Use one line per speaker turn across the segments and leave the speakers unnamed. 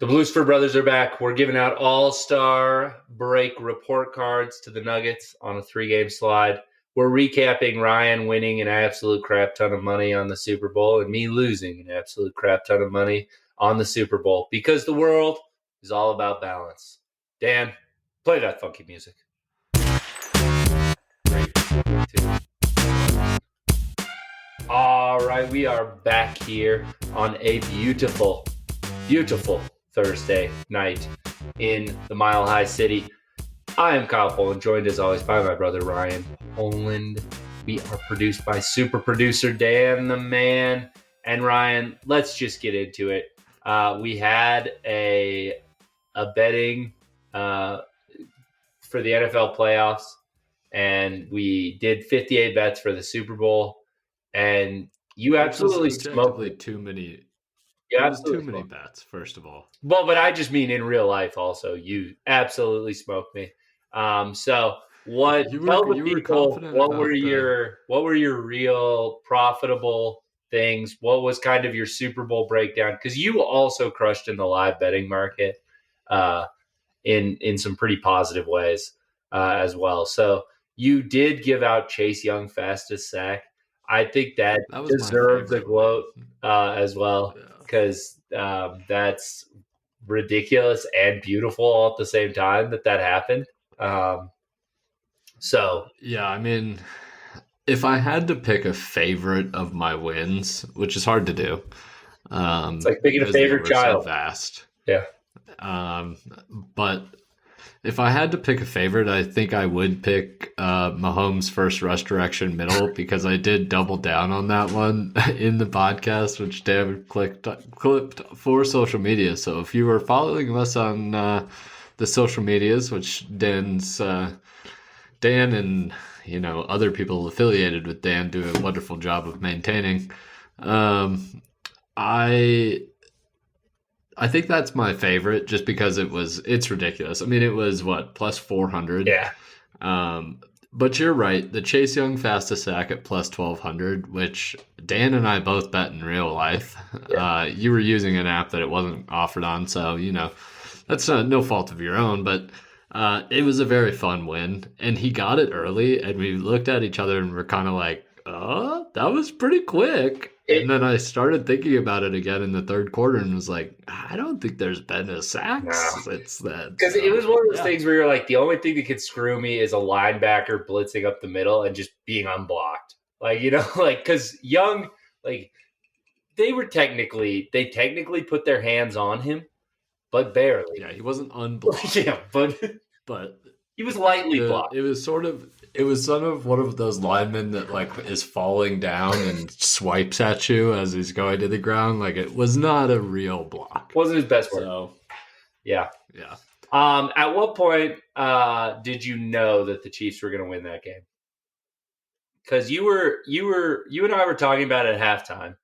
The Bluesford brothers are back. We're giving out all-star break report cards to the Nuggets on a 3-game slide. We're recapping Ryan winning an absolute crap ton of money on the Super Bowl and me losing an absolute crap ton of money on the Super Bowl because the world is all about balance. Dan, play that funky music. 3, 2. All right, we are back here on a beautiful Thursday night in the Mile High City. I am Kyle Poland, joined as always by my brother Ryan Poland. We are produced by super producer Dan the Man. And Ryan, let's just get into it. We had a betting for the NFL playoffs, and we did 58 bets for the Super Bowl. And you absolutely smoked
too many.
Yeah,
too many bets, first of all.
Well, but I just mean in real life also. You absolutely smoked me. So what were your real profitable things? What was kind of your Super Bowl breakdown? Because you also crushed in the live betting market in some pretty positive ways as well. So you did give out Chase Young fastest sack. I think that deserved the gloat as well, because that's ridiculous and beautiful all at the same time that happened.
Yeah, I mean, if I had to pick a favorite of my wins, which is hard to do,
it's like picking a favorite child.
So vast,
yeah.
But if I had to pick a favorite, I think I would pick Mahomes' first rush direction middle, because I did double down on that one in the podcast, which Dan clipped for social media. So if you were following us on the social medias, which Dan and other people affiliated with Dan do a wonderful job of maintaining, I think that's my favorite, just because it's ridiculous. I mean, it was plus 400.
Yeah.
But you're right. The Chase Young fastest sack at plus 1200, which Dan and I both bet in real life. Yeah. You were using an app that it wasn't offered on, so that's no fault of your own. But it was a very fun win, and he got it early, and we looked at each other and we're kind of like, "Oh, that was pretty quick." And then I started thinking about it again in the third quarter and was like, I don't think there's been a sacks.
No.
It's that.
Because it was one of those things where you're like, the only thing that could screw me is a linebacker blitzing up the middle and just being unblocked. Because Young, they technically put their hands on him, but barely.
Yeah, he wasn't unblocked.
Yeah, but he was lightly blocked.
It was sort of one of those linemen that is falling down and swipes at you as he's going to the ground. It was not a real block.
Wasn't his best work.
So,
yeah. At what point did you know that the Chiefs were going to win that game? Because you and I were talking about it at halftime,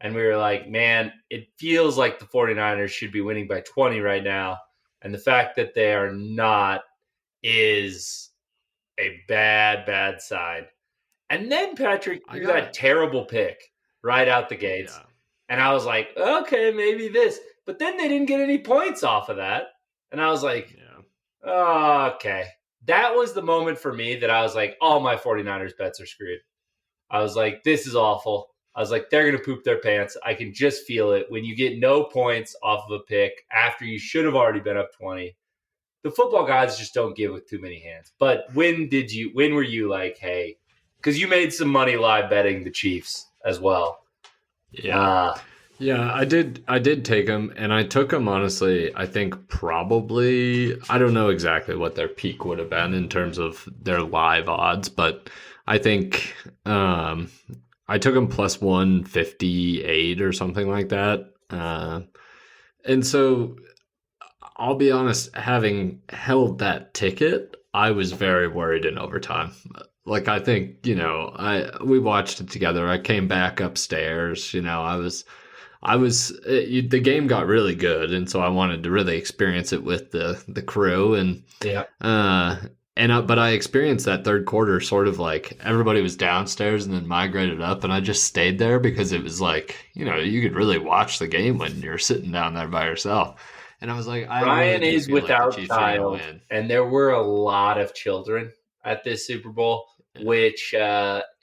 and we were like, man, it feels like the 49ers should be winning by 20 right now, and the fact that they are not is a bad sign. And then Patrick threw that terrible pick right out the gates. Yeah. And I was like, okay, maybe this. But then they didn't get any points off of that. And I was like, oh, okay. That was the moment for me that I was like, all my 49ers bets are screwed. I was like, this is awful. I was like, they're going to poop their pants. I can just feel it. When you get no points off of a pick after you should have already been up 20, the football guys just don't give with too many hands. But when were you like, hey, because you made some money live betting the Chiefs as well.
Yeah. I did take them, and I took them, honestly, I think probably, I don't know exactly what their peak would have been in terms of their live odds, but I think I took them plus 158 or something like that. And so I'll be honest, having held that ticket, I was very worried in overtime. I think, we watched it together. I came back upstairs, the game got really good. And so I wanted to really experience it with the crew. And, but I experienced that third quarter sort of everybody was downstairs and then migrated up. And I just stayed there because it was you could really watch the game when you're sitting down there by yourself. And I was like, I really
Ryan
do
is
feel like the
without
Chiefs are going to
child,
win.
and there were a lot of children at this Super Bowl,
Yeah.
which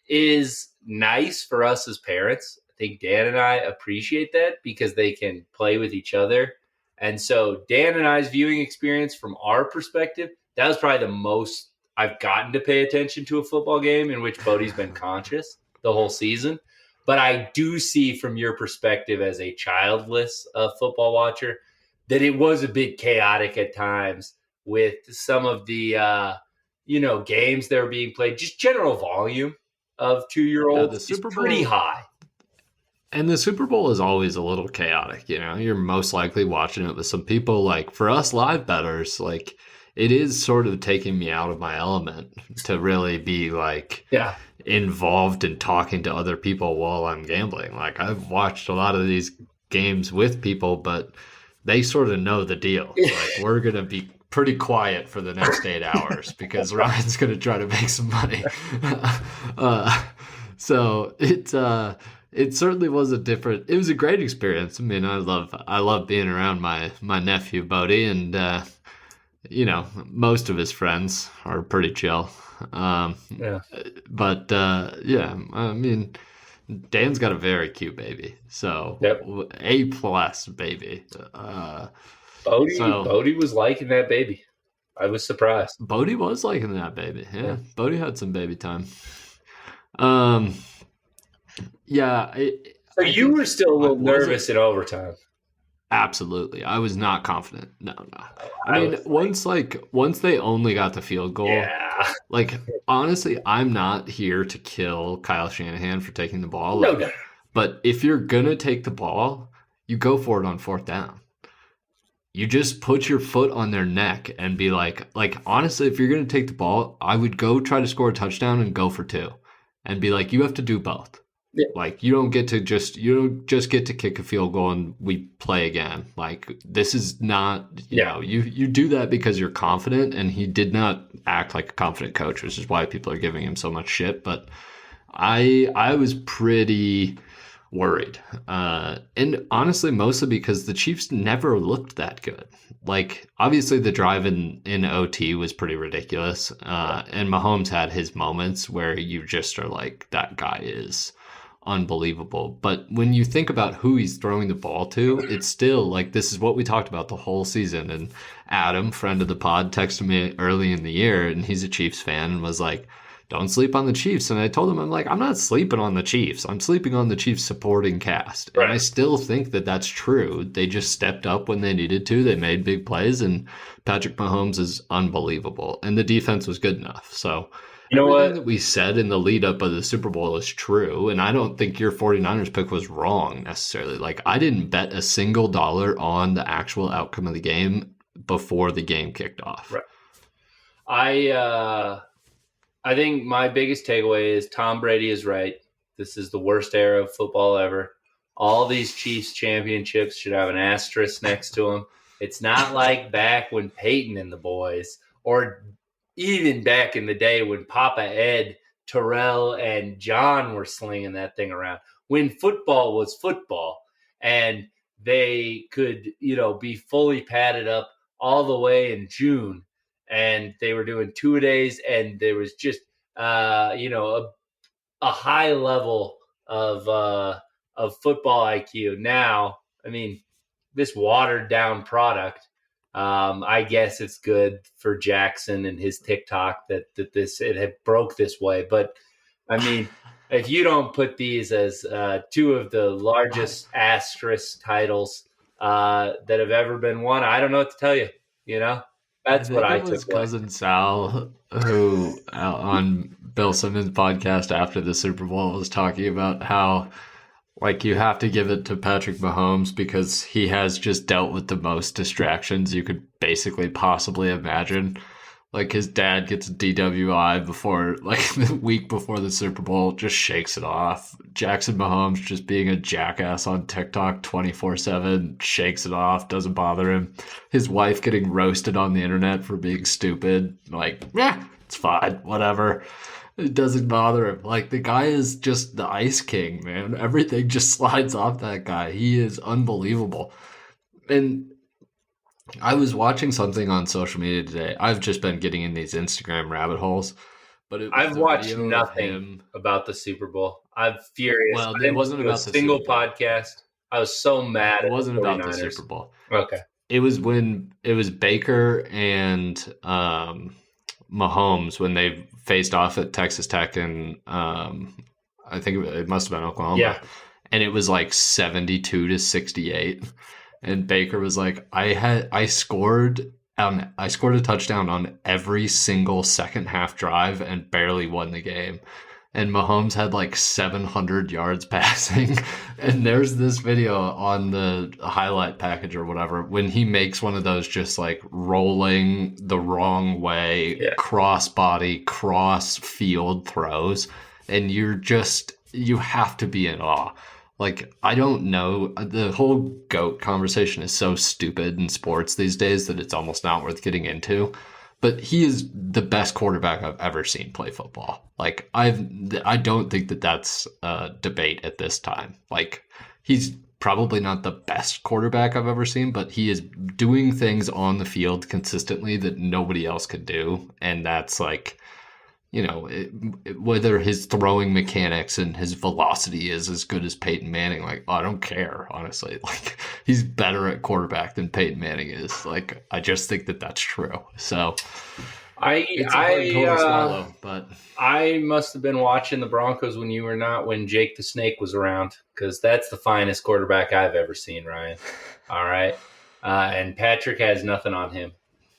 is nice for us as parents. I think Dan and I appreciate that because they can play with each other. And so Dan and I's viewing experience from our perspective, that was probably the most I've gotten to pay attention to a football game in which Bodie's been conscious the whole season. But I do see from your perspective as a childless football watcher that it was a bit chaotic at times with some of the games that were being played. Just general volume of 2-year-olds is pretty high.
And the Super Bowl is always a little chaotic, You're most likely watching it with some people. Like, for us live bettors, like, it is sort of taking me out of my element to really be, like, involved in talking to other people while I'm gambling. Like, I've watched a lot of these games with people, but they sort of know the deal. Like, we're going to be pretty quiet for the next 8 hours because Ryan's going to try to make some money. So it certainly was it was a great experience. I mean, I love being around my nephew Bodie, and most of his friends are pretty chill. But I mean, Dan's got a very cute baby, so A+ baby.
Bodie was liking that baby. I was surprised.
Bodie was liking that baby. Yeah. Bodie had some baby time.
So you were still a little nervous in overtime.
Absolutely. I was not confident. No. I mean, once they only got the field goal, like, honestly, I'm not here to kill Kyle Shanahan for taking the ball.
No.
But if you're going to take the ball, you go for it on 4th down. You just put your foot on their neck and be like, honestly, if you're going to take the ball, I would go try to score a touchdown and go for 2 and be like, you have to do both. Yeah. Like, you don't just get to kick a field goal and we play again. Like, this is not, you do that because you're confident, and he did not act like a confident coach, which is why people are giving him so much shit. But I was pretty worried. And honestly, mostly because the Chiefs never looked that good. Like, obviously the drive in OT was pretty ridiculous. And Mahomes had his moments where you just are like, that guy is unbelievable. But when you think about who he's throwing the ball to, it's still like, this is what we talked about the whole season. And Adam, friend of the pod, texted me early in the year, and he's a Chiefs fan, and was like, don't sleep on the Chiefs. And I told him, I'm like, I'm not sleeping on the Chiefs. I'm sleeping on the Chiefs supporting cast. Right. And I still think that that's true. They just stepped up when they needed to. They made big plays, and Patrick Mahomes is unbelievable. And the defense was good enough. So everything that we said in the lead up of the Super Bowl is true. And I don't think your 49ers pick was wrong necessarily. Like, I didn't bet a single dollar on the actual outcome of the game before the game kicked off.
Right. I think my biggest takeaway is Tom Brady is right. This is the worst era of football ever. All these Chiefs championships should have an asterisk next to them. It's not like back when Peyton and the boys, or even back in the day when Papa Ed, Terrell, and John were slinging that thing around. When football was football, and they could, be fully padded up all the way in June. And they were doing 2-a-days, and there was just, a high level of football IQ. Now, I mean, this watered down product, I guess it's good for Jackson and his TikTok that it had broke this way. But I mean, if you don't put these as 2 of the largest asterisk titles that have ever been won, I don't know what to tell you. That's what I took. It was
Cousin Sal who, on Bill Simmons' podcast after the Super Bowl, was talking about how, like, you have to give it to Patrick Mahomes because he has just dealt with the most distractions you could basically possibly imagine. Like, his dad gets a DWI before, like, the week before the Super Bowl, just shakes it off. Jackson Mahomes just being a jackass on TikTok 24/7, shakes it off, doesn't bother him. His wife getting roasted on the internet for being stupid, like, it's fine, whatever. It doesn't bother him. Like, the guy is just the Ice King, man. Everything just slides off that guy. He is unbelievable. And I was watching something on social media today. I've just been getting in these Instagram rabbit holes, but it was
I've
the
watched
video of
nothing
him.
about the Super Bowl. I'm furious.
Well,
I
it
didn't listen
wasn't
to a
about the Super
single
Bowl.
podcast. I was so mad
It
at the
wasn't about the
49ers.
Super Bowl.
Okay.
It was when it was Baker and Mahomes when they faced off at Texas Tech and I think it must have been Oklahoma.
Yeah.
And it was like 72-68. And Baker was like, I scored a touchdown on every single second half drive and barely won the game. And Mahomes had like 700 yards passing. And there's this video on the highlight package or whatever when he makes one of those just like rolling the wrong way, cross body, cross field throws. And you have to be in awe. Like, I don't know. The whole GOAT conversation is so stupid in sports these days that it's almost not worth getting into. But he is the best quarterback I've ever seen play football. Like, I don't think that that's a debate at this time. Like, he's probably not the best quarterback I've ever seen, but he is doing things on the field consistently that nobody else could do. And that's like, whether his throwing mechanics and his velocity is as good as Peyton Manning, like, I don't care, honestly. Like, he's better at quarterback than Peyton Manning is. Like, I just think that that's true. So, it's a hard pill to swallow, but
I must have been watching the Broncos when you were not, when Jake the Snake was around, because that's the finest quarterback I've ever seen, Ryan. All right. And Patrick has nothing on him.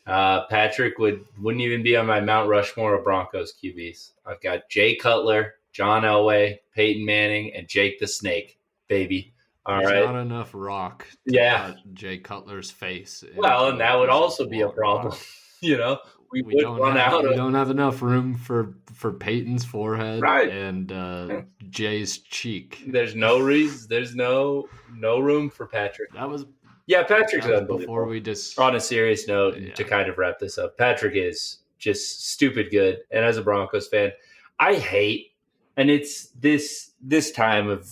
Patrick wouldn't even be on my Mount Rushmore of Broncos QBs. I've got Jay Cutler, John Elway, Peyton Manning, and Jake the Snake, baby. All
there's
right.
not enough rock to cut Jay Cutler's face.
Well, and that would also be a problem. We
don't have enough room for Peyton's forehead and Jay's cheek.
There's no reason. There's no room for Patrick. Patrick's unbelievable.
Before we just
on a serious note, to kind of wrap this up, Patrick is just stupid good. And as a Broncos fan, I hate, and it's this time of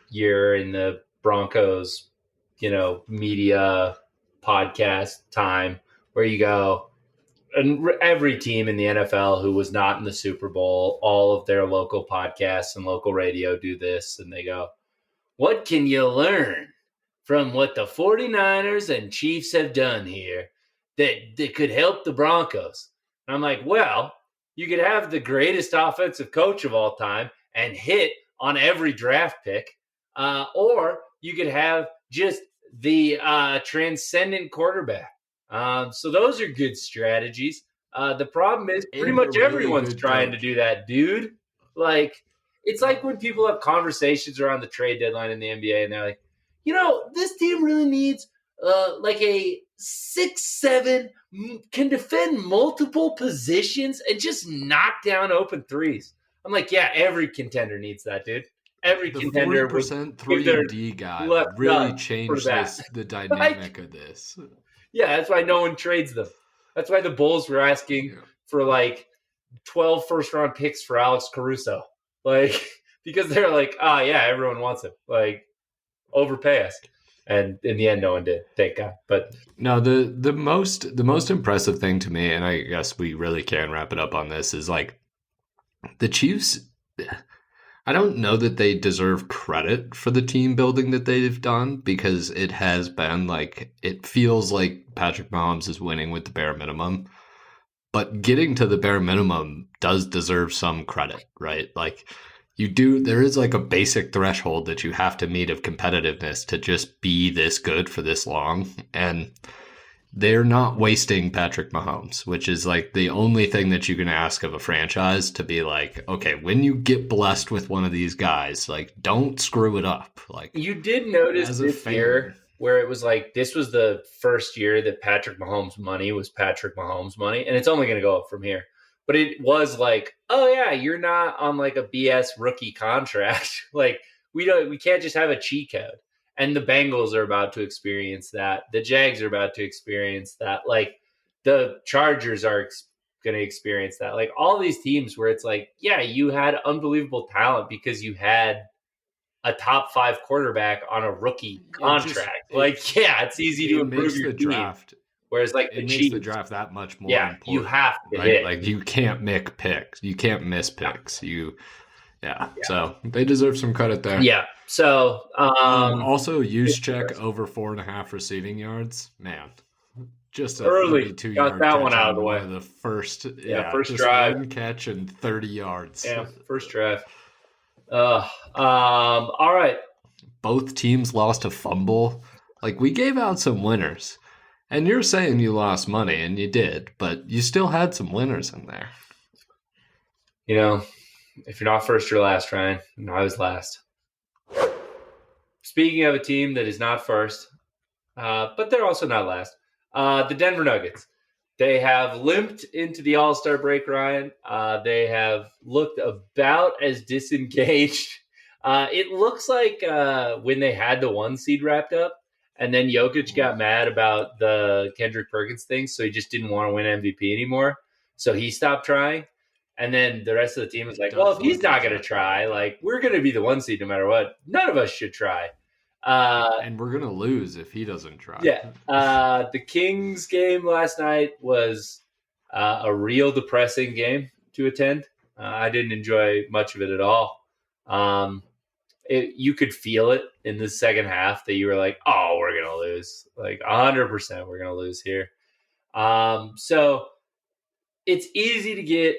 year in the Broncos, media podcast time where you go, and every team in the NFL who was not in the Super Bowl, all of their local podcasts and local radio do this, and they go, what can you learn from what the 49ers and Chiefs have done here that could help the Broncos? And I'm like, well, you could have the greatest offensive coach of all time and hit on every draft pick, or you could have just the transcendent quarterback. So those are good strategies. The problem is pretty much everyone's trying to do that, dude. Like, it's like when people have conversations around the trade deadline in the NBA and they're like, this team really needs like a 6'7", can defend multiple positions and just knock down open threes. I'm like, yeah, every contender needs that, dude. Every contender
40% 3D guy really changed the dynamic of this.
Yeah, that's why no one trades them. That's why the Bulls were asking for like 12 first-round picks for Alex Caruso. Like, because they're like, everyone wants him. Like, overpay us. And in the end, no one did. Thank God. But
no, the most impressive thing to me, and I guess we really can wrap it up on this, is like the Chiefs. I don't know that they deserve credit for the team building that they've done, because it has been like, it feels like Patrick Mahomes is winning with the bare minimum. But getting to the bare minimum does deserve some credit, right? Like, there is like a basic threshold that you have to meet of competitiveness to just be this good for this long. And they're not wasting Patrick Mahomes, which is like the only thing that you can ask of a franchise, to be like, okay, when you get blessed with one of these guys, like, don't screw it up. Like,
you did notice this year where it was like, this was the first year that Patrick Mahomes' money was Patrick Mahomes' money, and it's only going to go up from here. But it was like, oh yeah, you're not on like a BS rookie contract. Like, we can't just have a cheat code. And the Bengals are about to experience that. The Jags are about to experience that. Like, the Chargers are going to experience that. Like, all these teams where it's like, yeah, you had unbelievable talent because you had a top 5 quarterback on a rookie contract. It's easy to improve your team.
Draft.
Whereas like
it makes the draft that much more important.
You have to
right?
hit.
Like you can't miss picks. You can't miss picks. So they deserve some credit there.
Yeah. So
also Juszczyk over 4.5 receiving yards. Man, just a
early
32-yard
got that
catch
one out of the way.
The first
first drive,
one catch and 30 yards.
Yeah, first drive. All right.
Both teams lost a fumble. Like we gave out some winners. And you're saying you lost money, and you did, but you still had some winners in there.
You know, if you're not first, you're last, Ryan. And I was last. Speaking of a team that is not first, but they're also not last, the Denver Nuggets. They have limped into the All-Star break, Ryan. They have looked about as disengaged. It looks like when they had the 1 seed wrapped up, and then Jokic got mad about the Kendrick Perkins thing, so he just didn't want to win MVP anymore. So he stopped trying. And then the rest of the team was like, well, if he's not going to try, like, we're going to be the 1 seed no matter what. None of us should try.
And we're going to lose if he doesn't try.
Yeah. The Kings game last night was a real depressing game to attend. I didn't enjoy much of it at all. You could feel it in the second half that you were like, oh, we're going to lose. Like 100% we're going to lose here. So it's easy to get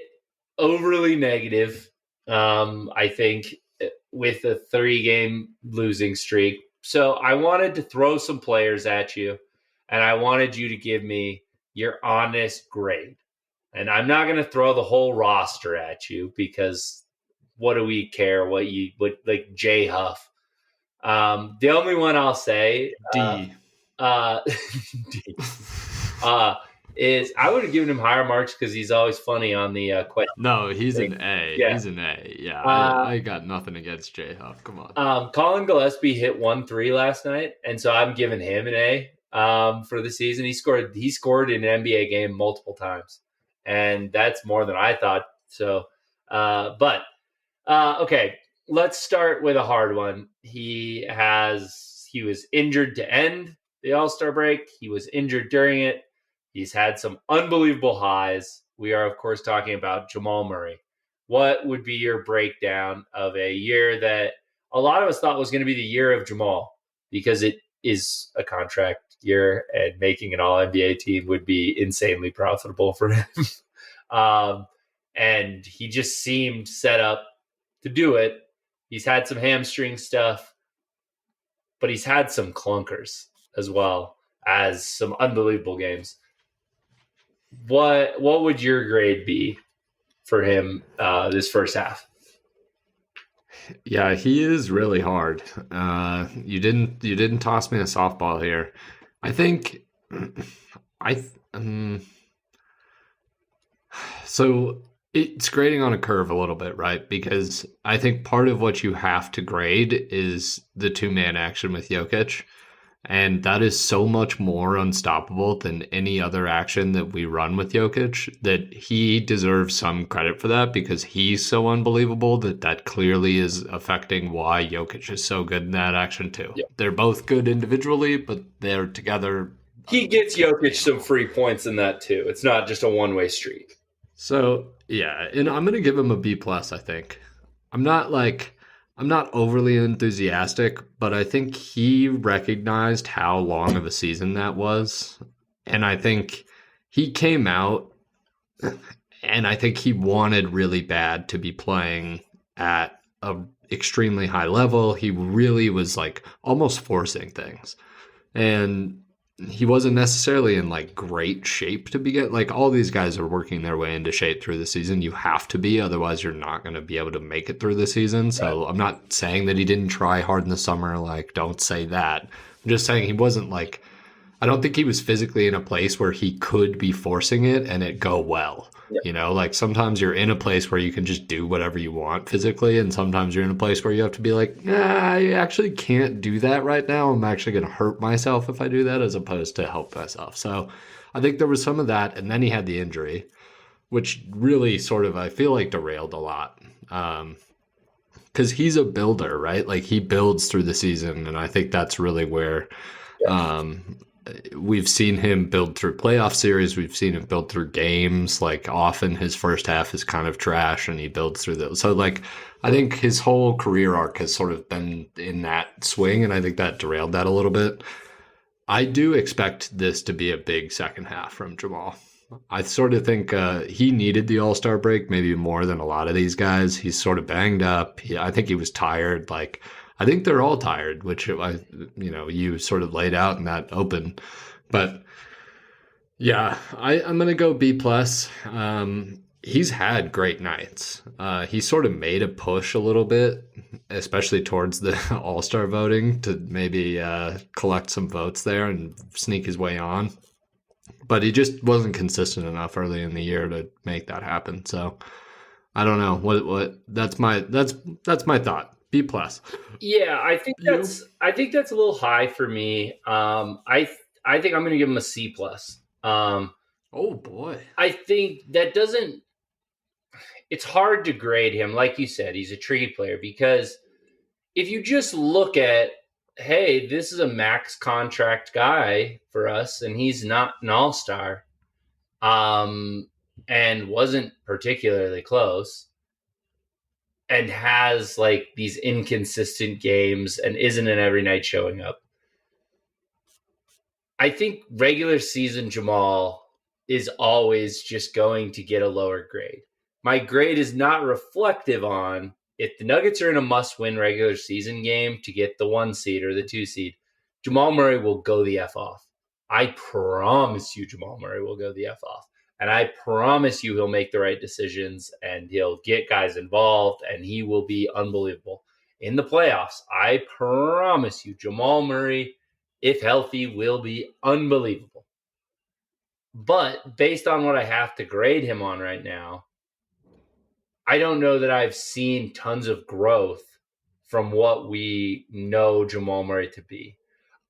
overly negative, I think, with a 3-game losing streak. So I wanted to throw some players at you, and I wanted you to give me your honest grade. And I'm not going to throw the whole roster at you because what do we care what like Jay Huff. The only one I'll say
D.
D. Is I would have given him higher marks because he's always funny on the question.
No, he's an A. Yeah. He's an A. Yeah, I got nothing against Jay Huff. Come on.
Colin Gillespie hit 1-3 last night, and so I'm giving him an A for the season. He scored in an NBA game multiple times, and that's more than I thought. So, okay, let's start with a hard one. He was injured to end the All-Star break. He was injured during it. He's had some unbelievable highs. We are, of course, talking about Jamal Murray. What would be your breakdown of a year that a lot of us thought was going to be the year of Jamal because it is a contract year and making an All-NBA team would be insanely profitable for him. And he just seemed set up to do it. He's had some hamstring stuff, but he's had some clunkers as well as some unbelievable games. What would your grade be for him this first half?
Yeah, he is really hard. You didn't toss me a softball here. I think so it's grading on a curve a little bit, right? Because I think part of what you have to grade is the 2-man action with Jokic. And that is so much more unstoppable than any other action that we run with Jokic that he deserves some credit for that because he's so unbelievable that clearly is affecting why Jokic is so good in that action too. Yep. They're both good individually, but they're together.
He gets Jokic some free points in that too. It's not just a one-way street.
So, yeah, and I'm going to give him a B+, I think. I'm not overly enthusiastic, but I think he recognized how long of a season that was. And I think he came out and I think he wanted really bad to be playing at an extremely high level. He really was like almost forcing things. And he wasn't necessarily in like great shape to begin. Like all these guys are working their way into shape through the season. You have to be, otherwise you're not going to be able to make it through the season. So right. I'm not saying that he didn't try hard in the summer. Like, don't say that. I'm just saying he wasn't like, I don't think he was physically in a place where he could be forcing it and it go well. Yep. You know, like sometimes you're in a place where you can just do whatever you want physically. And sometimes you're in a place where you have to be like, I actually can't do that right now. I'm actually going to hurt myself if I do that as opposed to help myself. So I think there was some of that. And then he had the injury, which really sort of, I feel like derailed a lot. because he's a builder, right? Like he builds through the season, and I think that's really where um, we've seen him build through playoff series. We've seen him build through games. Like often his first half is kind of trash, and he builds through those. So like I think his whole career arc has sort of been in that swing, and I think that derailed that a little bit. I do expect this to be a big second half from Jamal. I sort of think he needed the All Star break maybe more than a lot of these guys. He's sort of banged up. I think he was tired. Like I think they're all tired, which you sort of laid out in that open. But yeah, I'm gonna go B plus. He's had great nights. He sort of made a push a little bit, especially towards the All Star voting to maybe collect some votes there and sneak his way on. But he just wasn't consistent enough early in the year to make that happen. So I don't know what that's my thought. B plus.
Yeah, I think that's a little high for me. I think I'm going to give him a C plus.
Oh boy.
I think that doesn't. It's hard to grade him, like you said. He's a tricky player because if you just look at, hey, this is a max contract guy for us, and he's not an all-star, and wasn't particularly close, and has like these inconsistent games and isn't an every night showing up. I think regular season Jamal is always just going to get a lower grade. My grade is not reflective on if the Nuggets are in a must-win regular season game to get the 1 seed or the 2 seed, Jamal Murray will go the F off. I promise you Jamal Murray will go the F off. And I promise you he'll make the right decisions and he'll get guys involved and he will be unbelievable. In the playoffs, I promise you Jamal Murray, if healthy, will be unbelievable. But based on what I have to grade him on right now, I don't know that I've seen tons of growth from what we know Jamal Murray to be.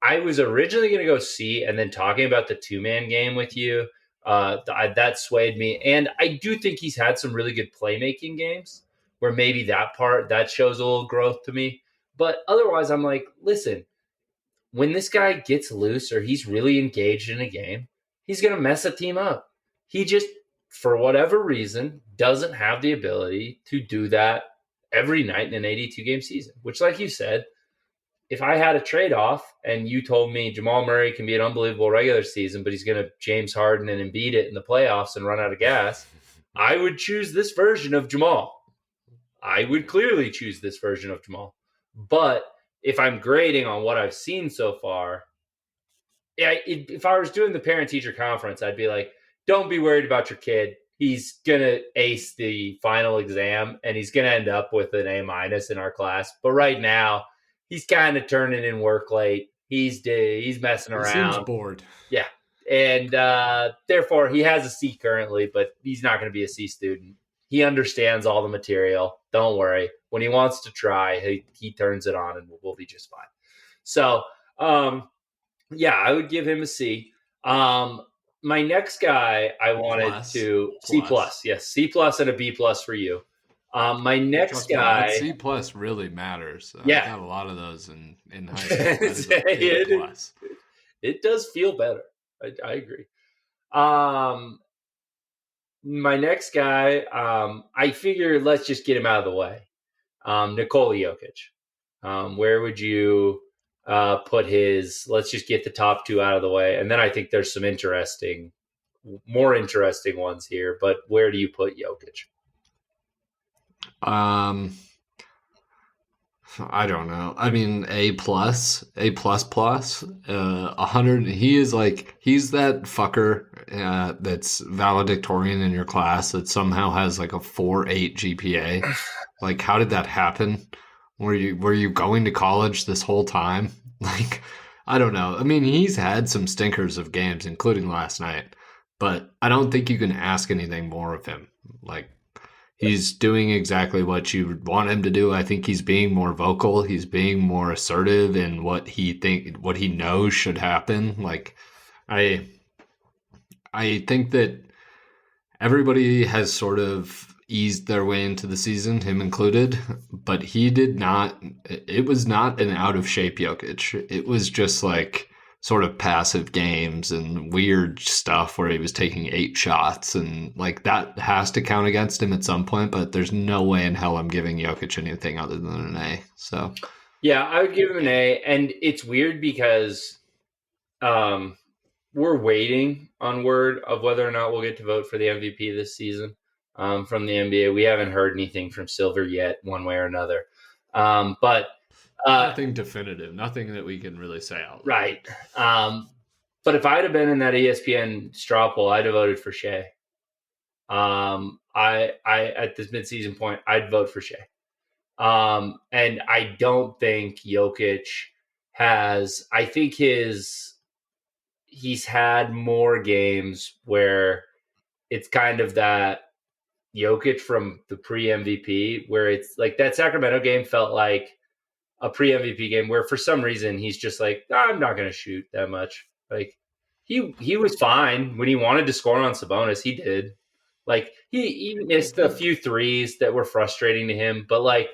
I was originally going to go C, and then talking about the 2-man game with you, that swayed me. And I do think he's had some really good playmaking games where maybe that shows a little growth to me. But otherwise, I'm like, listen, when this guy gets loose or he's really engaged in a game, he's going to mess a team up. He just, for whatever reason, doesn't have the ability to do that every night in an 82-game season, which, like you said, if I had a trade-off and you told me Jamal Murray can be an unbelievable regular season, but he's going to James Harden and Embiid it in the playoffs and run out of gas, I would choose this version of Jamal. I would clearly choose this version of Jamal. But if I'm grading on what I've seen so far, if I was doing the parent-teacher conference, I'd be like, don't be worried about your kid. He's going to ace the final exam, and he's going to end up with an A- in our class. But right now, he's kind of turning in work late. He's messing around.
He seems bored.
Yeah. And therefore, he has a C currently, but he's not going to be a C student. He understands all the material. Don't worry. When he wants to try, he turns it on and we'll be just fine. So, yeah, I would give him a C. My next guy, I wanted to C plus. Yes, C plus and a B plus for you. My next guy,
C plus really matters.
Yeah,
I got a lot of those in high school.
It does feel better. I agree. My next guy, I figure let's just get him out of the way. Nikola Jokic. Where would you put his? Let's just get the top 2 out of the way, and then I think there's some more interesting ones here. But where do you put Jokic?
I don't know. I mean, A plus, 100. He's that fucker that's valedictorian in your class that somehow has like a 4.8 GPA. Like, how did that happen? Were you going to college this whole time? Like, I don't know. I mean, he's had some stinkers of games, including last night, but I don't think you can ask anything more of him. Like, he's doing exactly what you would want him to do. I think he's being more vocal. He's being more assertive in what he knows should happen. Like, I think that everybody has sort of eased their way into the season, him included, but he did not. It was not an out of shape Jokic. It was just like sort of passive games and weird stuff where he was taking 8 shots, and like that has to count against him at some point. But there's no way in hell I'm giving Jokic anything other than an A. So
yeah, I would give him an A, and it's weird because we're waiting on word of whether or not we'll get to vote for the MVP this season from the NBA. We haven't heard anything from Silver yet, one way or another. But
nothing definitive, nothing that we can really say out loud.
Right. But if I'd have been in that ESPN straw poll, I'd have voted for Shea. I at this midseason point, I'd vote for Shea. And I don't think Jokic has. I think he's had more games where it's kind of that Jokic from the pre-MVP, where it's like that Sacramento game felt like a pre-MVP game where for some reason he's just like, I'm not going to shoot that much. Like he was fine when he wanted to score on Sabonis. He did. Like he missed a few threes that were frustrating to him, but like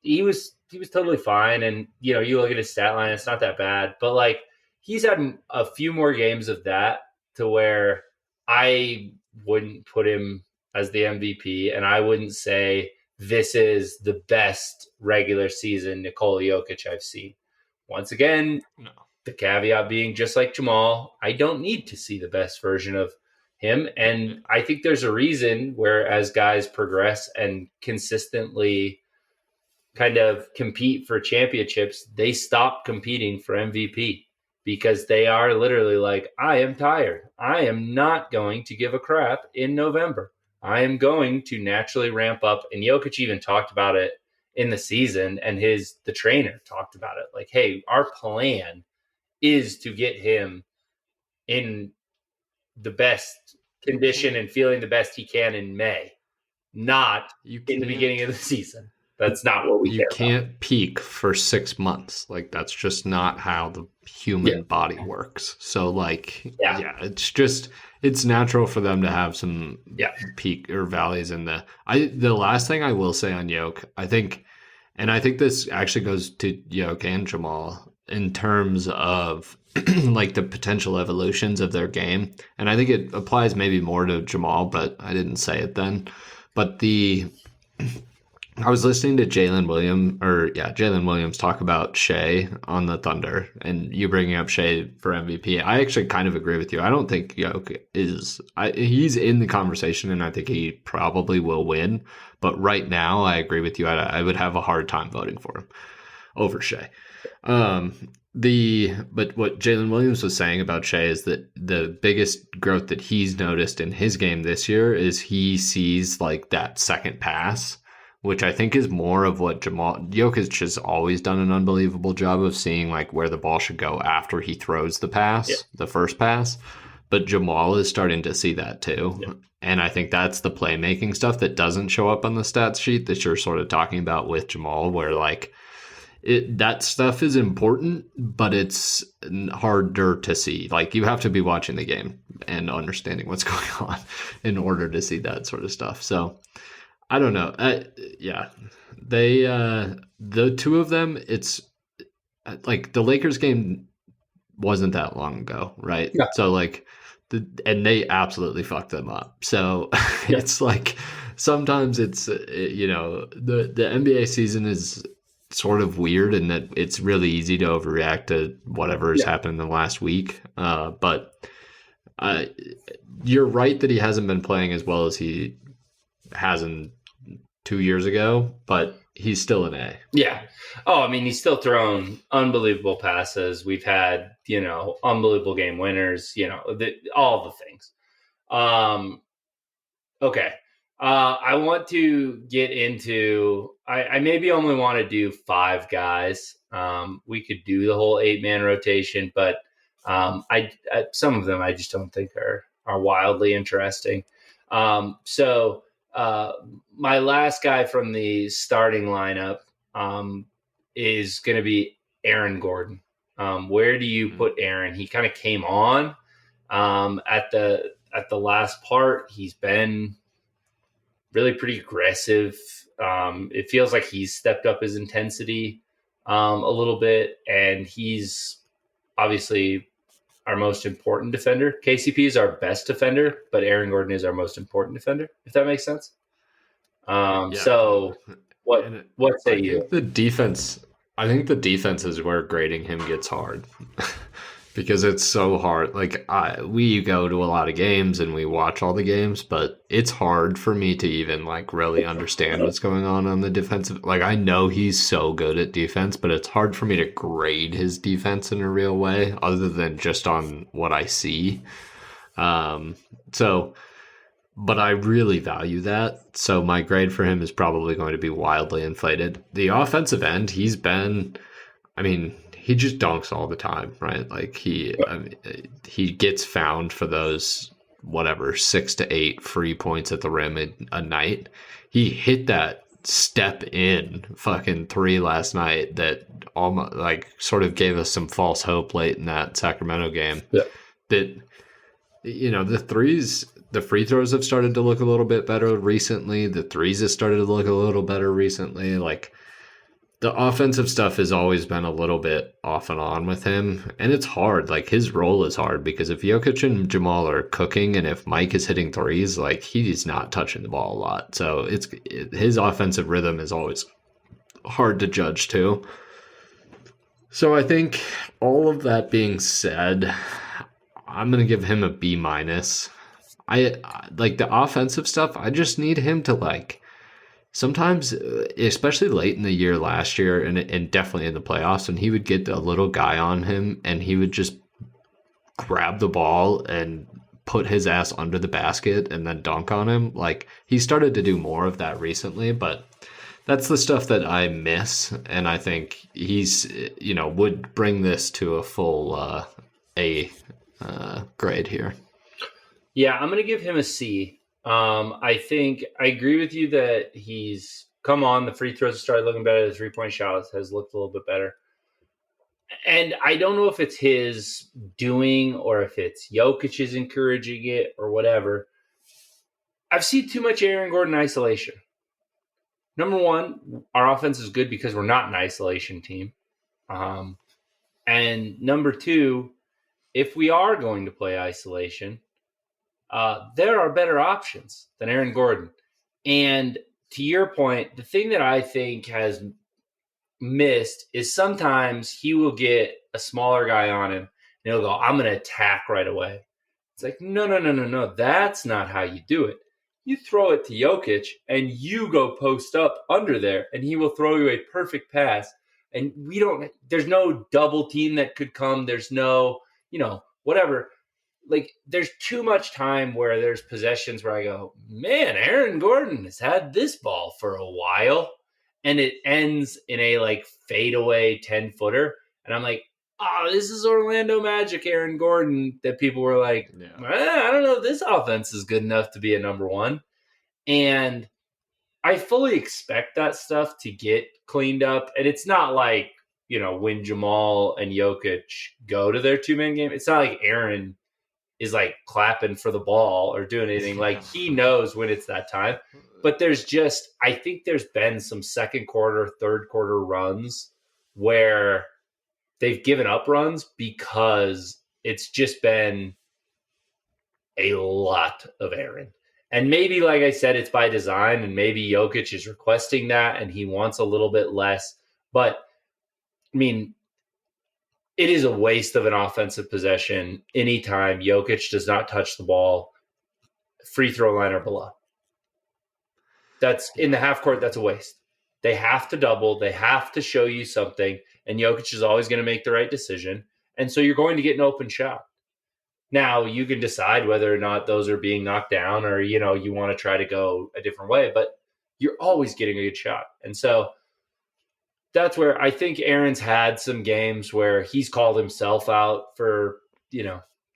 he was totally fine. And you know, you look at his stat line, it's not that bad. But like he's had a few more games of that to where I wouldn't put him as the MVP, and I wouldn't say this is the best regular season Nikola Jokic I've seen. Once again,
No.
the caveat being just like Jamal, I don't need to see the best version of him. And I think there's a reason where as guys progress and consistently kind of compete for championships, they stop competing for MVP because they are literally like, I am tired. I am not going to give a crap in November. I am going to naturally ramp up. And Jokic even talked about it in the season, and the trainer talked about it. Like, hey, our plan is to get him in the best condition and feeling the best he can in May, not in the beginning of the season. That's not what we care about.
You can't peak for 6 months. Like that's just not how the human body works. So like, it's natural for them to have some peak or valleys in the last thing I will say on Yoke, I think this actually goes to Yoke and Jamal in terms of like the potential evolutions of their game. And I think it applies maybe more to Jamal, but I didn't say it then. But I was listening to Jalen Williams talk about Shea on the Thunder, and you bringing up Shea for MVP. I actually kind of agree with you. I don't think Yoke he's in the conversation, and I think he probably will win. But right now, I agree with you. I would have a hard time voting for him over Shea. But what Jalen Williams was saying about Shea is that the biggest growth that he's noticed in his game this year is he sees like that second pass, which I think is more of what Jokic has always done an unbelievable job of seeing like where the ball should go after he throws the pass, the first pass. But Jamal is starting to see that too. Yeah. And I think that's the playmaking stuff that doesn't show up on the stats sheet that you're sort of talking about with Jamal, where like that stuff is important, but it's harder to see. Like you have to be watching the game and understanding what's going on in order to see that sort of stuff. So I don't know. They the two of them. It's like the Lakers game wasn't that long ago, right? Yeah. So like, and they absolutely fucked them up. So it's like sometimes it's the NBA season is sort of weird in that it's really easy to overreact to whatever has happened in the last week. But you're right that he hasn't been playing as well as he hasn't 2 years ago, but he's still an A. Yeah.
Oh, I mean, he's still thrown unbelievable passes. We've had, unbelievable game winners, all the things. Okay. I want to get into, I maybe only want to do 5 guys. We could do the whole 8-man rotation, but I some of them I just don't think are wildly interesting. So my last guy from the starting lineup is going to be Aaron Gordon. Where do you put Aaron? He kind of came on at the last part. He's been really pretty aggressive. It feels like he's stepped up his intensity a little bit, and he's obviously our most important defender. KCP is our best defender, but Aaron Gordon is our most important defender, if that makes sense.
Yeah.
So
And
what
I
say you?
think the defense I think the defense is where grading him gets hard. Because it's so hard. Like we go to a lot of games and we watch all the games, but it's hard for me to even like really understand what's going on the defensive. Like I know he's so good at defense, but it's hard for me to grade his defense in a real way, other than just on what I see. Um, so, but I really value that. So my grade for him is probably going to be wildly inflated. The offensive end, he's been I mean, he just dunks all the time, right? Like he gets found for those whatever 6 to 8 free points at the rim a night. He hit that step in fucking three last night that almost like sort of gave us some false hope late in that Sacramento game.
Yeah.
That the free throws have started to look a little bit better recently. The threes have started to look a little better recently. Like the offensive stuff has always been a little bit off and on with him, and it's hard. Like his role is hard because if Jokic and Jamal are cooking, and if Mike is hitting threes, like he's not touching the ball a lot. So his offensive rhythm is always hard to judge too. So I think all of that being said, I'm gonna give him a B minus. I like the offensive stuff. I just need him to like sometimes, especially late in the year last year, and definitely in the playoffs, and he would get a little guy on him, and he would just grab the ball and put his ass under the basket and then dunk on him. Like he started to do more of that recently, but that's the stuff that I miss, and I think he's would bring this to a full A grade here.
Yeah, I'm going to give him a C. I think I agree with you that he's come on. The free throws started looking better. The 3-point shot has looked a little bit better. And I don't know if it's his doing or if it's Jokic is encouraging it or whatever. I've seen too much Aaron Gordon isolation. Number one, our offense is good because we're not an isolation team. And number two, if we are going to play isolation, there are better options than Aaron Gordon. And to your point, the thing that I think has missed is sometimes he will get a smaller guy on him and he'll go, I'm going to attack right away. It's like, no. That's not how you do it. You throw it to Jokic and you go post up under there and he will throw you a perfect pass. And there's no double team that could come. There's no, whatever. Like there's too much time where there's possessions where I go, man, Aaron Gordon has had this ball for a while, and it ends in a like fadeaway 10-footer, and I'm like, oh, this is Orlando Magic Aaron Gordon that people were like, I don't know if this offense is good enough to be a number one, and I fully expect that stuff to get cleaned up, and it's not like when Jamal and Jokic go to their 2-man game, it's not like Aaron is like clapping for the ball or doing anything. Like he knows when it's that time. But I think there's been some second quarter, third quarter runs where they've given up runs because it's just been a lot of Aaron. And maybe, like I said, it's by design, and maybe Jokic is requesting that and he wants a little bit less. But I mean, it is a waste of an offensive possession anytime Jokic does not touch the ball, free throw line or below. That's in the half court. That's a waste. They have to double. They have to show you something. And Jokic is always going to make the right decision. And so you're going to get an open shot. Now you can decide whether or not those are being knocked down or, you want to try to go a different way, but you're always getting a good shot. And so that's where I think Aaron's had some games where he's called himself out for,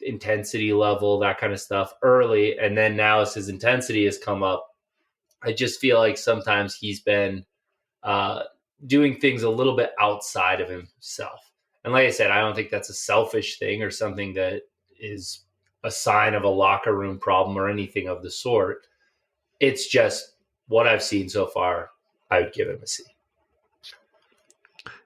intensity level, that kind of stuff early. And then now as his intensity has come up, I just feel like sometimes he's been doing things a little bit outside of himself. And like I said, I don't think that's a selfish thing or something that is a sign of a locker room problem or anything of the sort. It's just what I've seen so far, I would give him a C.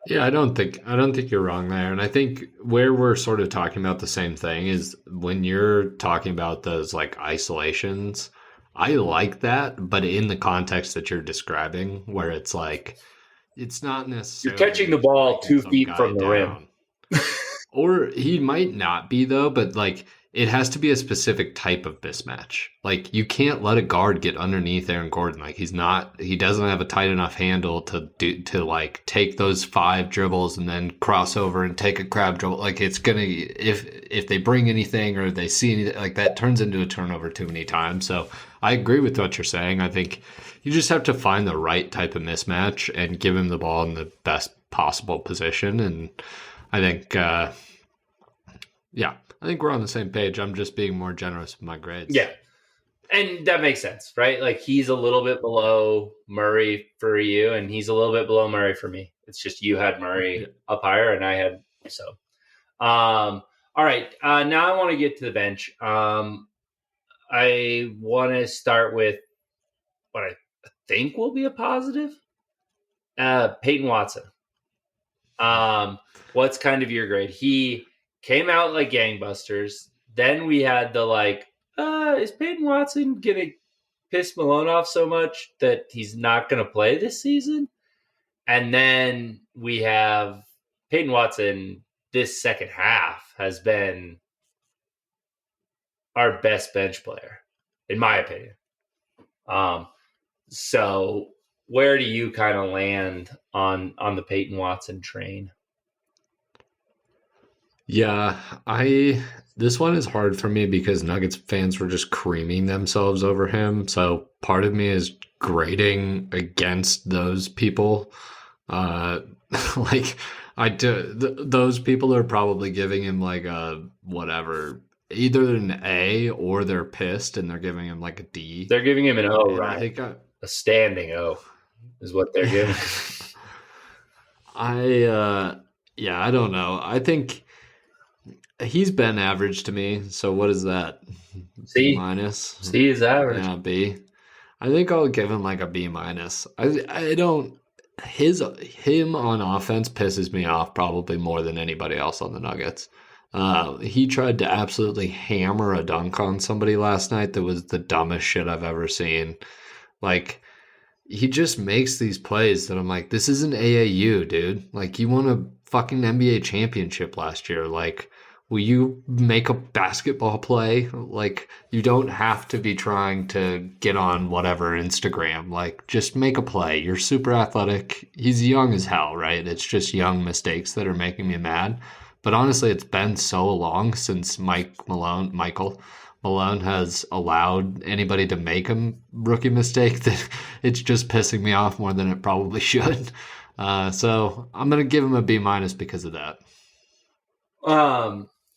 Yeah, I don't think you're wrong there. And I think where we're sort of talking about the same thing is when you're talking about those like isolations, I like that, but in the context that you're describing, where it's like it's not
You're catching the
necessarily
ball
breaking
2
some
feet
guy
from the rim.
down. Or he might not be though, but like it has to be a specific type of mismatch. Like you can't let a guard get underneath Aaron Gordon. Like he doesn't have a tight enough handle to like take those 5 dribbles and then cross over and take a crab dribble. Like it's gonna if they bring anything or they see anything like that turns into a turnover too many times. So I agree with what you're saying. I think you just have to find the right type of mismatch and give him the ball in the best possible position. And I think, yeah, I think we're on the same page. I'm just being more generous with my grades.
Yeah. And that makes sense, right? Like he's a little bit below Murray for you, and he's a little bit below Murray for me. It's just you had Murray up higher, and I had so. All right. Now I want to get to the bench. I want to start with what I think will be a positive. Peyton Watson. What's kind of your grade? He came out like gangbusters. Then we had the like, is Peyton Watson gonna piss Malone off so much that he's not gonna play this season? And then we have Peyton Watson this second half has been our best bench player, in my opinion. So where do you kind of land on the Peyton Watson train?
Yeah, this one is hard for me because Nuggets fans were just creaming themselves over him. So part of me is grading against those people. Uh, like those people are probably giving him like a whatever, either an A or they're pissed and they're giving him like a D.
They're giving him an O,
And
right? A standing O is what they're giving.
Yeah, I don't know. I think he's been average to me. So what is that? B
C.
minus.
C is average.
Yeah, B. I think I'll give him like a B minus. I don't him on offense pisses me off probably more than anybody else on the Nuggets. He tried to absolutely hammer a dunk on somebody last night that was the dumbest shit I've ever seen. Like he just makes these plays that I'm like, this isn't AAU, dude. Like you won a fucking NBA championship last year. Like, will you make a basketball play? Like, you don't have to be trying to get on whatever Instagram. Like, just make a play. You're super athletic. He's young as hell, right? It's just young mistakes that are making me mad. But honestly, it's been so long since Michael Malone has allowed anybody to make a rookie mistake that it's just pissing me off more than it probably should. So I'm gonna give him a B minus because of that.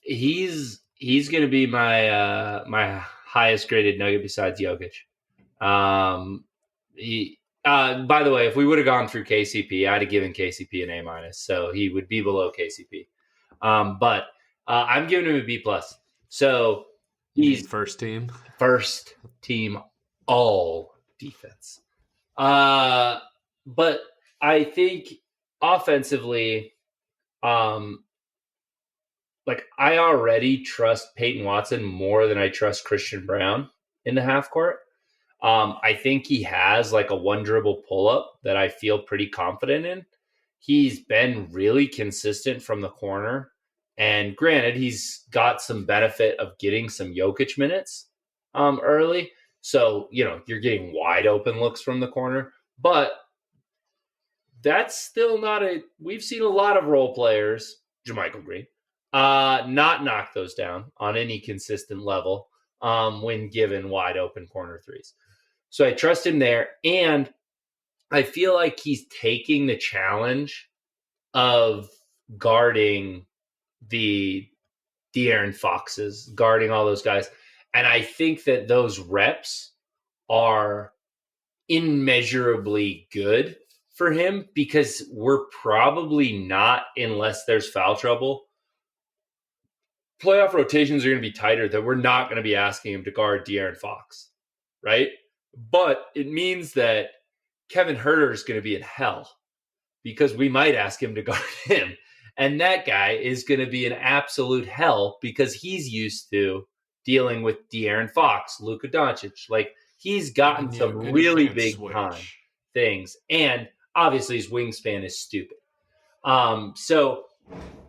He's gonna be my my highest graded Nugget besides Jokic. By the way, if we would have gone through KCP, I'd have given KCP an A minus, so he would be below KCP. But I'm giving him a B plus. So he's
first team
all defense. But I think offensively, like I already trust Peyton Watson more than I trust Christian Brown in the half court. I think he has like a one dribble pull up that I feel pretty confident in. He's been really consistent from the corner. And granted, he's got some benefit of getting some Jokic minutes early. So, you're getting wide open looks from the corner. But that's still we've seen a lot of role players, JaMychal Green, not knock those down on any consistent level when given wide open corner threes. So I trust him there. And I feel like he's taking the challenge of guarding the De'Aaron Foxes, guarding all those guys. And I think that those reps are immeasurably good for him because we're probably not, unless there's foul trouble, playoff rotations are going to be tighter that we're not going to be asking him to guard De'Aaron Fox, right? But it means that Kevin Herter is going to be in hell because we might ask him to guard him. And that guy is going to be in absolute hell because he's used to dealing with De'Aaron Fox, Luka Doncic. Like, he's gotten some
and you
really
can't
big time
switch.
things. And obviously his wingspan is stupid. So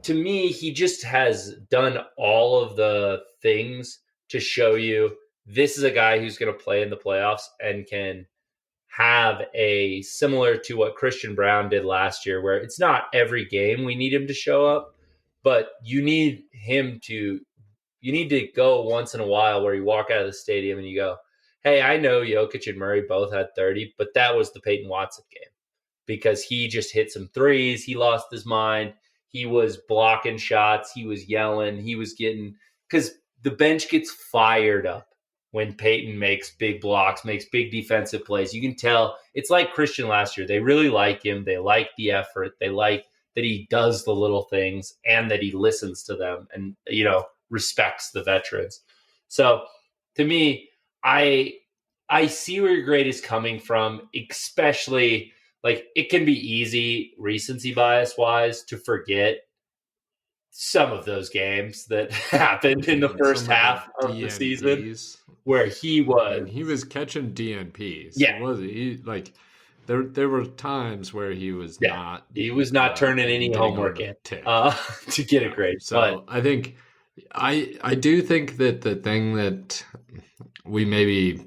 to me, he just has done all of the things to show you this is a guy who's going to play in the playoffs and can have a similar to what Christian Brown did last year, where it's not every game we need him to show up, but you need to go once in a while where you walk out of the stadium and you go, hey, I know Jokic and Murray both had 30, but that was the Peyton Watson game because he just hit some threes. He lost his mind. He was blocking shots. He was yelling. He was getting, because the bench gets fired up when Peyton makes big blocks, makes big defensive plays. You can tell it's like Christian last year. They really like him. They like the effort. They like that he does the little things and that he listens to them and, respects the veterans. So to me, I see where your grade is coming from, especially like it can be easy recency bias wise to forget some of those games that happened in the first half of the season where he was.
He was catching DNPs.
Yeah.
He like there were times where he was not.
He was not turning any homework in to get a grade.
So but I think I do think that the thing that we maybe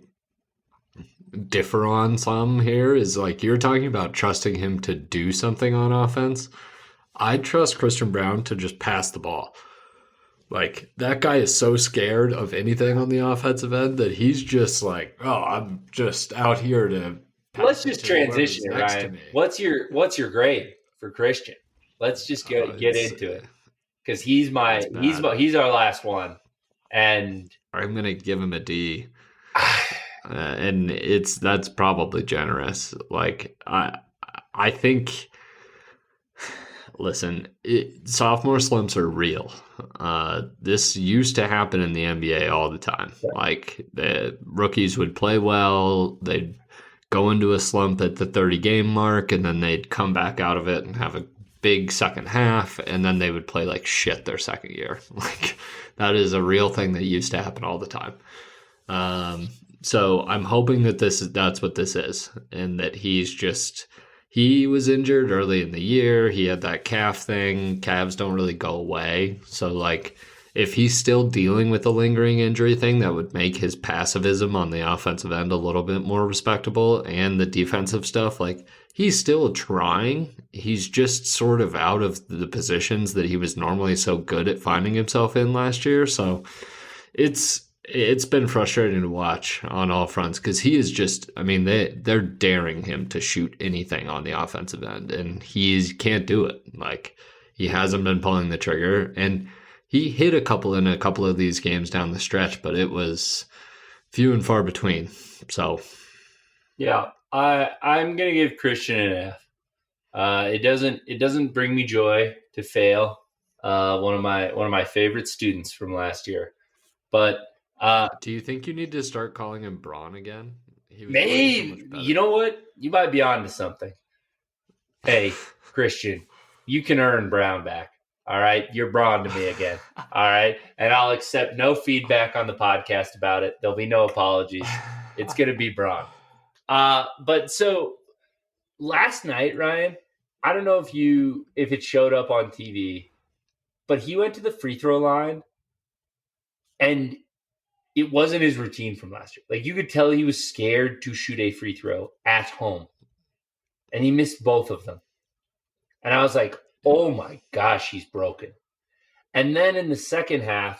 differ on some here is like you're talking about trusting him to do something on offense. I trust Christian Brown to just pass the ball. Like, that guy is so scared of anything on the offensive end that he's just like, oh, I'm just out here to pass.
Let's just transition it, Ryan. What's your grade for Christian? Let's just get into it. Because he's our last one. And
I'm gonna give him a D. And that's probably generous. Like, I think, listen, sophomore slumps are real. This used to happen in the NBA all the time. Like, the rookies would play well, they'd go into a slump at the 30-game mark, and then they'd come back out of it and have a big second half, and then they would play like shit their second year. Like, that is a real thing that used to happen all the time. So I'm hoping that that's what this is, and that he was injured early in the year. He had that calf thing. Calves don't really go away. So, like, if he's still dealing with a lingering injury thing, that would make his passivism on the offensive end a little bit more respectable, and the defensive stuff, like, he's still trying. He's just sort of out of the positions that he was normally so good at finding himself in last year. So it's been frustrating to watch on all fronts because he is just, I mean, they're daring him to shoot anything on the offensive end, and he can't do it. Like, he hasn't been pulling the trigger, and he hit a couple in a couple of these games down the stretch, but it was few and far between. So,
yeah, I'm gonna give Christian an F. It doesn't bring me joy to fail one of my favorite students from last year, but.
Do you think you need to start calling him Braun again?
Maybe, you know what? You might be onto something. Hey, Christian, you can earn Brown back. All right? You're Braun to me again. All right? And I'll accept no feedback on the podcast about it. There'll be no apologies. It's going to be Braun. But so last night, Ryan, I don't know if it showed up on TV, but he went to the free throw line and it wasn't his routine from last year. Like, you could tell he was scared to shoot a free throw at home. And he missed both of them. And I was like, oh my gosh, he's broken. And then in the second half,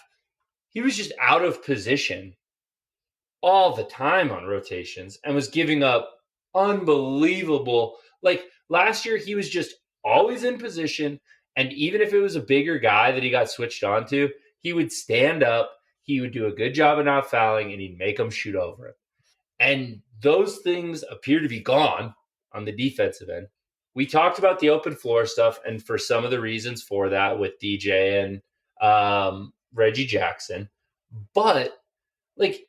he was just out of position all the time on rotations and was giving up unbelievable. Like, last year, he was just always in position. And even if it was a bigger guy that he got switched onto, he would stand up. He would do a good job of not fouling, and he'd make them shoot over him. And those things appear to be gone on the defensive end. We talked about the open floor stuff, and for some of the reasons for that with DJ and Reggie Jackson. But, like,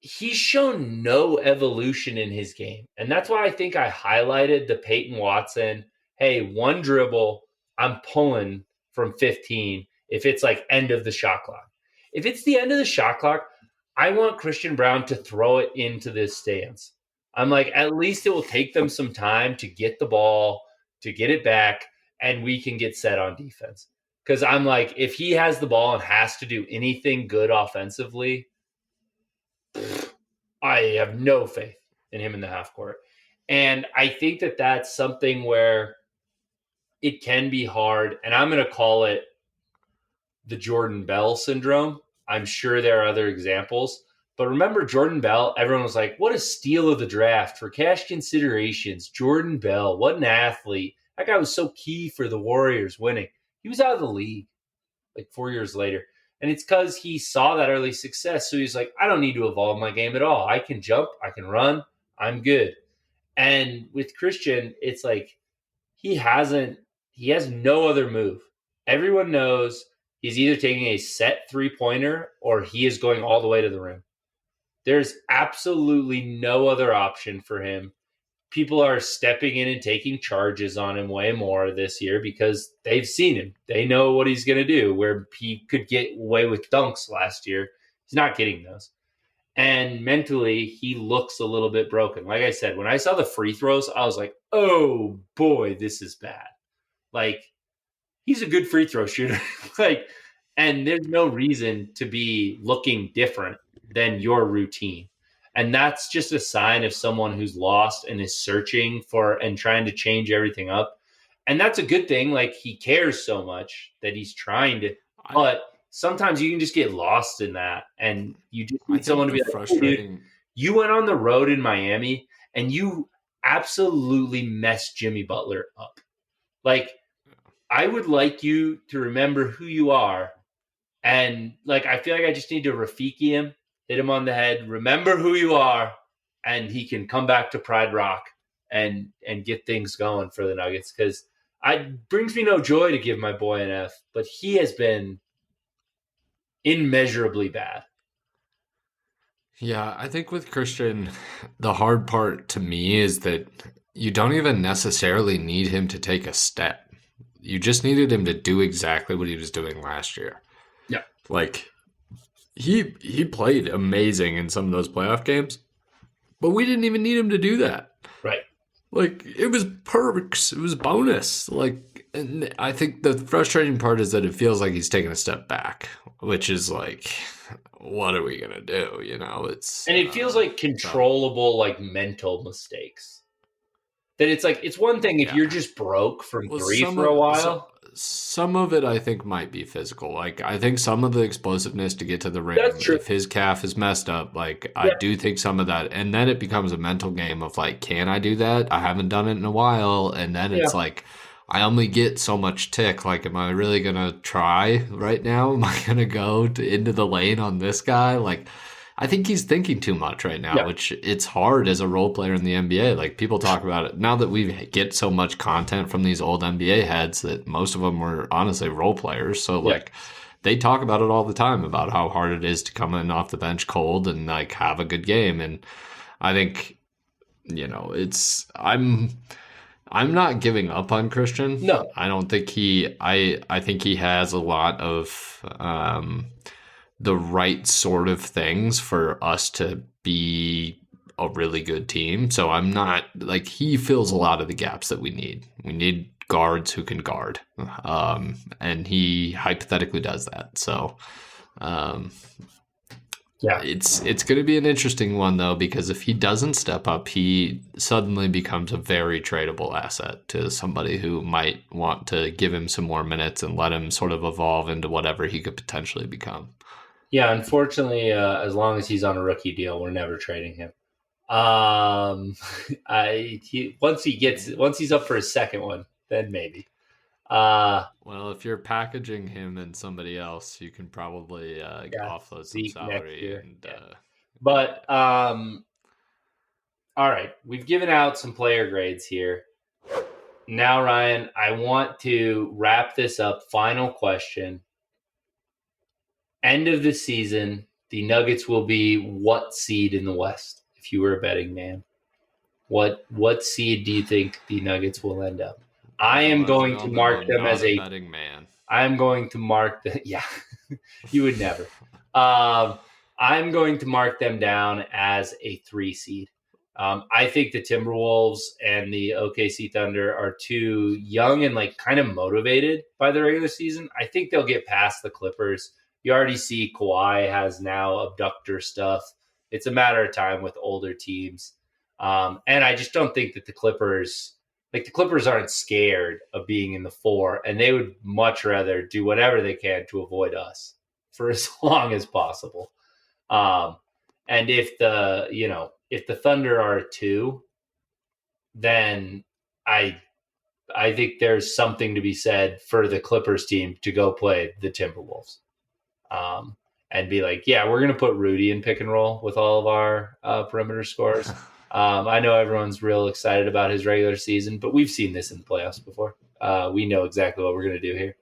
he's shown no evolution in his game. And that's why I think I highlighted the Peyton Watson, hey, one dribble, I'm pulling from 15 if it's like end of the shot clock. If it's the end of the shot clock, I want Christian Braun to throw it into this stance. I'm like, at least it will take them some time to get the ball, to get it back, and we can get set on defense. Because I'm like, if he has the ball and has to do anything good offensively, I have no faith in him in the half court. And I think that that's something where it can be hard. And I'm going to call it the Jordan Bell syndrome. I'm sure there are other examples. But remember Jordan Bell, everyone was like, what a steal of the draft for cash considerations. Jordan Bell, what an athlete. That guy was so key for the Warriors winning. He was out of the league like 4 years later. And it's because he saw that early success. So he's like, I don't need to evolve my game at all. I can jump, I can run, I'm good. And with Christian, it's like he has no other move. Everyone knows he's either taking a set 3-pointer or he is going all the way to the rim. There's absolutely no other option for him. People are stepping in and taking charges on him way more this year because they've seen him. They know what he's going to do, where he could get away with dunks last year. He's not getting those. And mentally, he looks a little bit broken. Like I said, when I saw the free throws, I was like, oh boy, this is bad. Like, he's a good free throw shooter. And there's no reason to be looking different than your routine. And that's just a sign of someone who's lost and is searching for and trying to change everything up. And that's a good thing. Like, he cares so much that he's trying to, but sometimes you can just get lost in that. And you just need someone to be like, frustrating. Hey, dude, you went on the road in Miami and you absolutely messed Jimmy Butler up. Like, I would like you to remember who you are. And like, I feel like I just need to Rafiki him, hit him on the head, remember who you are, and he can come back to Pride Rock and get things going for the Nuggets. Because it brings me no joy to give my boy an F, but he has been immeasurably bad.
Yeah, I think with Christian, the hard part to me is that you don't even necessarily need him to take a step. You just needed him to do exactly what he was doing last year.
Yeah.
Like, he played amazing in some of those playoff games, but we didn't even need him to do that.
Right.
Like, it was perks. It was bonus. Like, and I think the frustrating part is that it feels like he's taking a step back, which is like, what are we going to do? You know,
and it feels like controllable, like mental mistakes. That it's like, it's one thing if you're just broke from three for a while.
Some of it, I think, might be physical. Like, I think some of the explosiveness to get to the rim, if his calf is messed up, like, I do think some of that. And then it becomes a mental game of, like, can I do that? I haven't done it in a while. And then it's like, I only get so much tick. Like, am I really going to try right now? Am I going to go into the lane on this guy? Like, I think he's thinking too much right now, which it's hard as a role player in the NBA. Like, people talk about it now that we get so much content from these old NBA heads that most of them were honestly role players. So like, they talk about it all the time about how hard it is to come in off the bench cold and like have a good game. And I think, you know, I'm not giving up on Christian.
No,
I don't think I think he has a lot of, the right sort of things for us to be a really good team. So I'm not like, he fills a lot of the gaps that we need. We need guards who can guard. And he hypothetically does that. So, it's going to be an interesting one though, because if he doesn't step up, he suddenly becomes a very tradable asset to somebody who might want to give him some more minutes and let him sort of evolve into whatever he could potentially become.
Yeah, unfortunately, as long as he's on a rookie deal, we're never trading him. Once he's up for his second one, then maybe.
Well, if you're packaging him and somebody else, you can probably offload some salary.
But all right, we've given out some player grades here. Now, Ryan, I want to wrap this up. Final question. End of the season, the Nuggets will be what seed in the West if you were a betting man? What seed do you think the Nuggets will end up? I am going to mark them as a
betting man.
I'm going to mark the yeah. You would never. I'm going to mark them down as a 3 seed. I think the Timberwolves and the OKC Thunder are too young and like kind of motivated by the regular season. I think they'll get past the Clippers. You already see Kawhi has now abductor stuff. It's a matter of time with older teams. And I just don't think that the Clippers aren't scared of being in the 4, and they would much rather do whatever they can to avoid us for as long as possible. And if the Thunder are 2, then I think there's something to be said for the Clippers team to go play the Timberwolves. And be like, yeah, we're going to put Rudy in pick and roll with all of our perimeter scorers. I know everyone's real excited about his regular season, but we've seen this in the playoffs before. We know exactly what we're going to do here.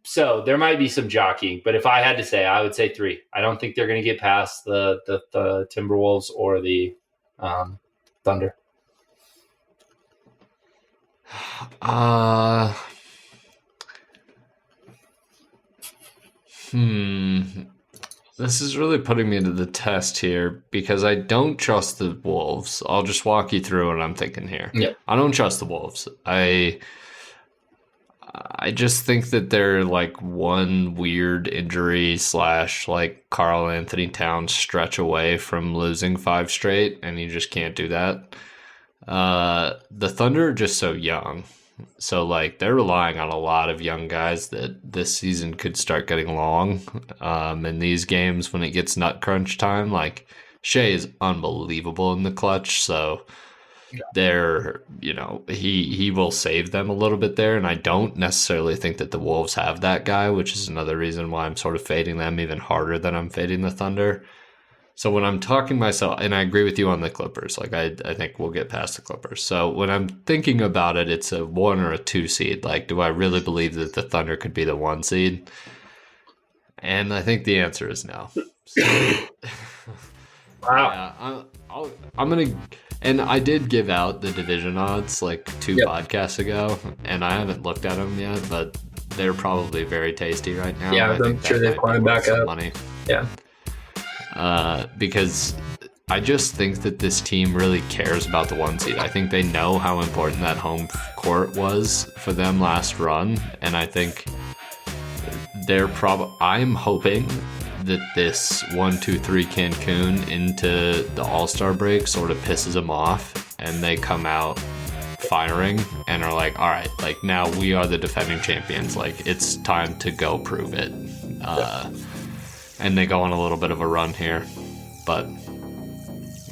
So there might be some jockeying, but if I had to say, I would say 3. I don't think they're going to get past the Timberwolves or the Thunder.
This is really putting me to the test here because I don't trust the Wolves. I'll just walk you through what I'm thinking here.
Yep.
I don't trust the Wolves. I just think that they're like one weird injury / like Karl Anthony Towns stretch away from losing 5 straight, and you just can't do that. The Thunder are just so young. So, like, they're relying on a lot of young guys that this season could start getting long. In these games, when it gets nut crunch time, like, Shea is unbelievable in the clutch. So, they're, he will save them a little bit there. And I don't necessarily think that the Wolves have that guy, which is another reason why I'm sort of fading them even harder than I'm fading the Thunder. So when I'm talking myself, and I agree with you on the Clippers, like I think we'll get past the Clippers. So when I'm thinking about it, it's a 1 or a 2 seed. Like, do I really believe that the Thunder could be the 1 seed? And I think the answer is no. So,
wow.
Yeah, I'm gonna, and I did give out the division odds like 2 podcasts ago, and I haven't looked at them yet, but they're probably very tasty right now.
Yeah, I'm sure they're climbing back up.
Money.
Yeah.
Because I just think that this team really cares about the 1 seed. I think they know how important that home court was for them last run, and I think I'm hoping that this 1-2-3 Cancun into the All-Star break sort of pisses them off, and they come out firing and are like, all right, like now we are the defending champions. Like it's time to go prove it. And they go on a little bit of a run here, but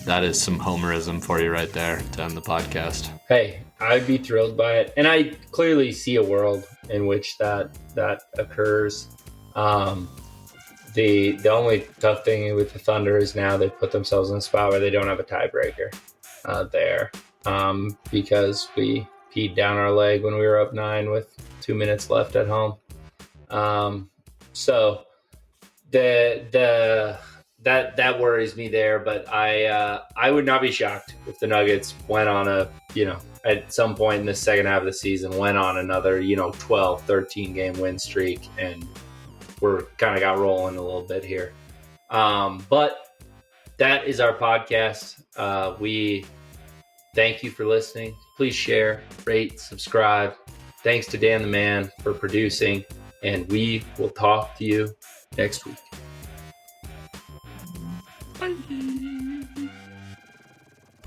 that is some homerism for you right there to end the podcast.
Hey, I'd be thrilled by it. And I clearly see a world in which that occurs. The only tough thing with the Thunder is now they've put themselves in a spot where they don't have a tiebreaker there because we peed down our leg when we were up 9 with 2 minutes left at home. So that worries me there, but I would not be shocked if the Nuggets went on at some point in the second half of the season went on another 12, 13 game win streak, and we're kind of got rolling a little bit here. But that is our podcast. We thank you for listening. Please share, rate, subscribe. Thanks to Dan the Man for producing, and we will talk to you next week.
Bye.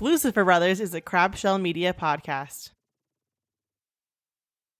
Lucifer Brothers is a Crab Shell Media podcast.